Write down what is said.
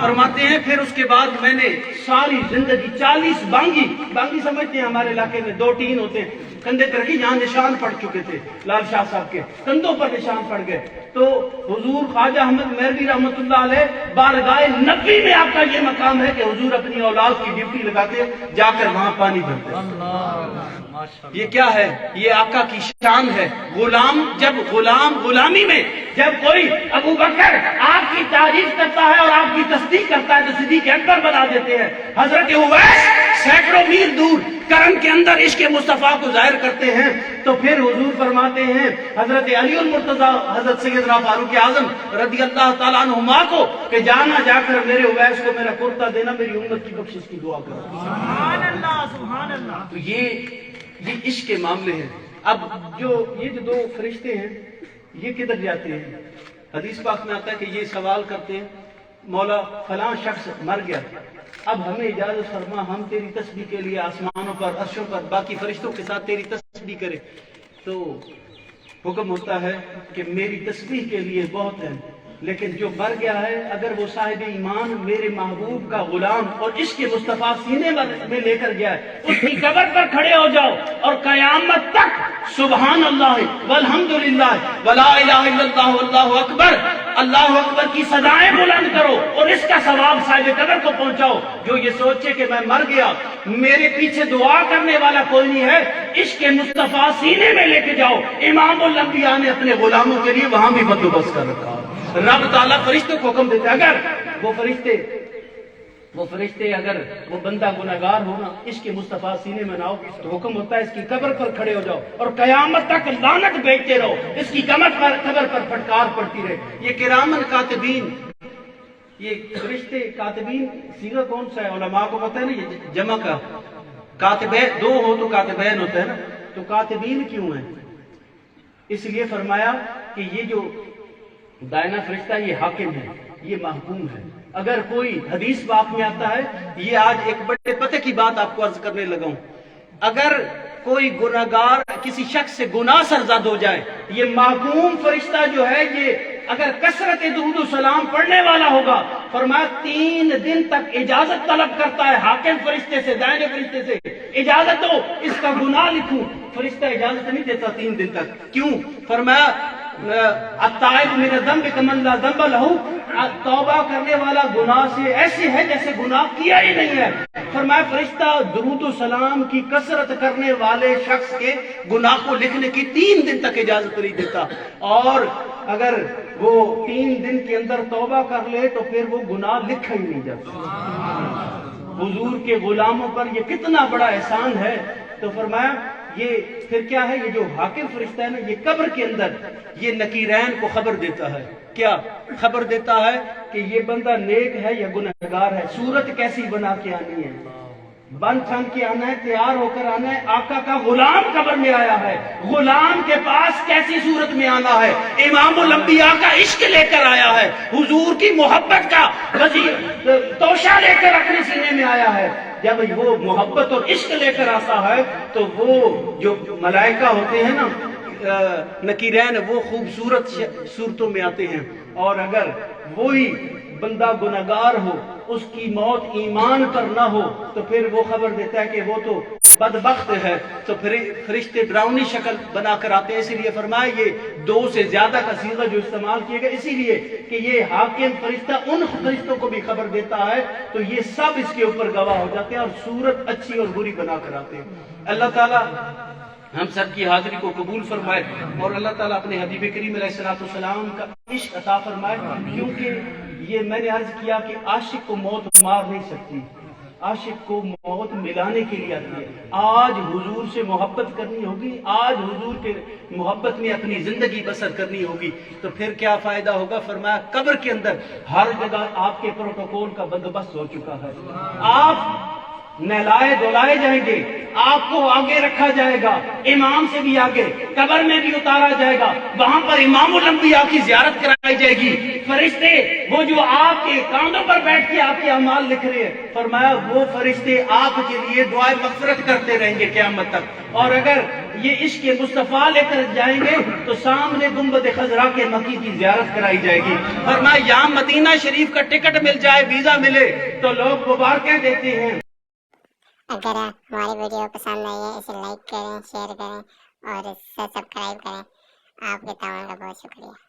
فرماتے ہیں پھر اس کے بعد میں نے ساری زندگی 40 بانگی سمجھتے ہیں ہمارے علاقے میں 2 ٹین ہوتے ہیں کندھے پر رکھی، یہاں نشان پڑ چکے تھے لال شاہ صاحب کے کندھوں پر نشان پڑ گئے، تو حضور خواجہ احمد مہروی رحمۃ اللہ علیہ بارگاہ نبی میں آپ کا یہ مقام ہے کہ حضور اپنی اولاد کی ڈیوٹی لگاتے جا کر وہاں پانی بھرتے۔ یہ کیا ہے؟ یہ آقا کی شان ہے۔ غلامی میں جب کوئی ابو بکر آپ کی تعریف کرتا ہے اور آپ کی تصدیق کرتا ہے تو صدیق اکبر بنا دیتے ہیں۔ حضرت اویس سینکڑوں میل دور کرم کے اندر عشق مصطفیٰ کو ظاہر کرتے ہیں، تو پھر حضور فرماتے ہیں حضرت علی المرتضیٰ حضرت سیدنا فاروق اعظم رضی اللہ تعالیٰ عنہما کو کہ جانا جا کر میرے اویس کو میرا کرتا دینا، میری امت کی بخشش کی دعا کرو۔ سبحان اللہ سبحان اللہ۔ تو یہ عشق کے معاملے ہیں۔ اب جو 2 فرشتے ہیں یہ کدھر جاتے ہیں؟ حدیث پاک میں آتا ہے کہ یہ سوال کرتے ہیں مولا فلاں شخص مر گیا، اب ہمیں اجازت فرما ہم تیری تسبیح کے لیے آسمانوں پر عرشوں پر باقی فرشتوں کے ساتھ تیری تسبیح کریں۔ تو حکم ہوتا ہے کہ میری تسبیح کے لیے بہت ہے، لیکن جو مر گیا ہے اگر وہ صاحب ایمان میرے محبوب کا غلام اور عشق مصطفیٰ سینے میں لے کر گیا ہے، اس کی قبر پر کھڑے ہو جاؤ اور قیامت تک سبحان اللہ والحمدللہ ولا الہ الا اللہ واللہ اکبر اللہ اکبر کی صدائیں بلند کرو اور اس کا ثواب صاحب قبر کو پہنچاؤ۔ جو یہ سوچے کہ میں مر گیا میرے پیچھے دعا کرنے والا کوئی نہیں ہے، عشق مصطفیٰ سینے میں لے کے جاؤ۔ امام الانبیاء نے اپنے غلاموں کے لیے وہاں بھی بندوبست کر رکھا۔ رب تعالیٰ فرشتوں کو حکم دیتے اگر وہ فرشتے اگر وہ بندہ گناہگار ہونا عشق مصطفیٰ سینے میں نہ ہو تو حکم ہوتا ہے اس کی قبر پر کھڑے ہو جاؤ اور قیامت تک لعنت بیچتے رہو، اس کی قبر پر پھٹکار پڑتی رہے۔ یہ کرامن کاتبین، یہ فرشتے کاتبین صیغہ کون سا ہے؟ علماء کو پتہ ہے نا، یہ جمع کا کاتبین 2 ہو تو کاتبین ہوتا ہے نا، تو کاتبین کیوں ہیں؟ اس لیے فرمایا کہ یہ جو دائنا فرشتہ یہ حاکم ہے، یہ محکوم ہے۔ اگر کوئی حدیث پاک میں آتا ہے، یہ آج ایک بڑے پتہ کی بات آپ کو عرض کرنے لگا ہوں، اگر کوئی گناہگار کسی شخص سے گناہ سرزد ہو جائے، یہ محکوم فرشتہ جو ہے یہ اگر کثرت درود و سلام پڑھنے والا ہوگا، فرمایا 3 دن تک اجازت طلب کرتا ہے حاکم فرشتے سے، دائنے فرشتے سے، اجازت دو اس کا گناہ لکھوں۔ فرشتہ اجازت نہیں دیتا 3 دن تک، کیوں؟ فرمایا التائب من الذنب کمن لا ذنب لہ، توبہ کرنے والا گناہ سے ایسے ہے جیسے گناہ کیا ہی نہیں ہے۔ فرمایا فرشتہ درود و سلام کی کثرت کرنے والے شخص کے گناہ کو لکھنے کی 3 دن تک اجازت نہیں دیتا، اور اگر وہ 3 دن کے اندر توبہ کر لے تو پھر وہ گناہ لکھا ہی نہیں جاتا۔ حضور کے غلاموں پر یہ کتنا بڑا احسان ہے۔ تو فرمایا یہ پھر کیا ہے؟ یہ جو حاکم فرشتہ ہے نا، یہ قبر کے اندر یہ نکیرین کو خبر دیتا ہے۔ کیا خبر دیتا ہے؟ کہ یہ بندہ نیک ہے یا گنہگار ہے، صورت کیسی بنا کے آنی ہے، بن ٹھن کے آنا ہے، تیار ہو کر آنا ہے۔ آقا کا غلام قبر میں آیا ہے، غلام کے پاس کیسی صورت میں آنا ہے؟ امام الانبیاء کا عشق لے کر آیا ہے، حضور کی محبت کا توشہ لے کر اپنے سینے میں آیا ہے۔ جب وہ محبت اور عشق لے کر آتا ہے تو وہ جو ملائکہ ہوتے ہیں نا نکیرین، وہ خوبصورت صورتوں میں آتے ہیں، اور اگر وہی بندہ گناہگار ہو، اس کی موت ایمان پر نہ ہو، تو پھر وہ خبر دیتا ہے کہ وہ تو بدبخت ہے۔ تو پھر فرشتے ڈراؤنی شکل بنا کر آتے ہیں۔ اسی لیے فرمایا یہ 2 سے زیادہ کا صیغہ جو استعمال کیے گا، اسی لیے کہ یہ حاکم فرشتہ ان فرشتوں کو بھی خبر دیتا ہے، تو یہ سب اس کے اوپر گواہ ہو جاتے ہیں اور صورت اچھی اور بری بنا کر آتے ہیں۔ اللہ تعالیٰ ہم سب کی حاضری کو قبول فرمائے، اور اللہ تعالیٰ اپنے حبیب کریم علیہ السلام کا عشق عطا فرمائے، کیونکہ یہ میں نے عرض کیا کہ عاشق کو موت مار نہیں سکتی، عاشق کو موت ملانے کے لیے آتی ہے۔ آج حضور سے محبت کرنی ہوگی، آج حضور کے محبت میں اپنی زندگی بسر کرنی ہوگی، تو پھر کیا فائدہ ہوگا؟ فرمایا قبر کے اندر ہر جگہ آپ کے پروٹوکول کا بندوبست ہو چکا ہے، آپ نہلائے دھلائے جائیں گے، آپ کو آگے رکھا جائے گا، امام سے بھی آگے، قبر میں بھی اتارا جائے گا، وہاں پر امام الانبیاء کی زیارت کرائی جائے گی۔ فرشتے وہ جو آپ کے کاندھوں پر بیٹھ کے آپ کے اعمال لکھ رہے ہیں، فرمایا وہ فرشتے آپ کے لیے دعائے مغفرت کرتے رہیں گے قیامت تک۔ اور اگر یہ عشق مصطفیٰ لے کر جائیں گے تو سامنے گنبد خضرا کے مکی کی زیارت کرائی جائے گی. فرمایا یہاں مدینہ شریف کا ٹکٹ مل جائے, ویزا ملے تو لوگ مبارکیں دیتے ہیں. اگر ہماری ویڈیو پسند آئی ہے اسے لائک کریں, شیئر کریں اور سبسکرائب کریں. آپ کے تعاون کا بہت شکریہ.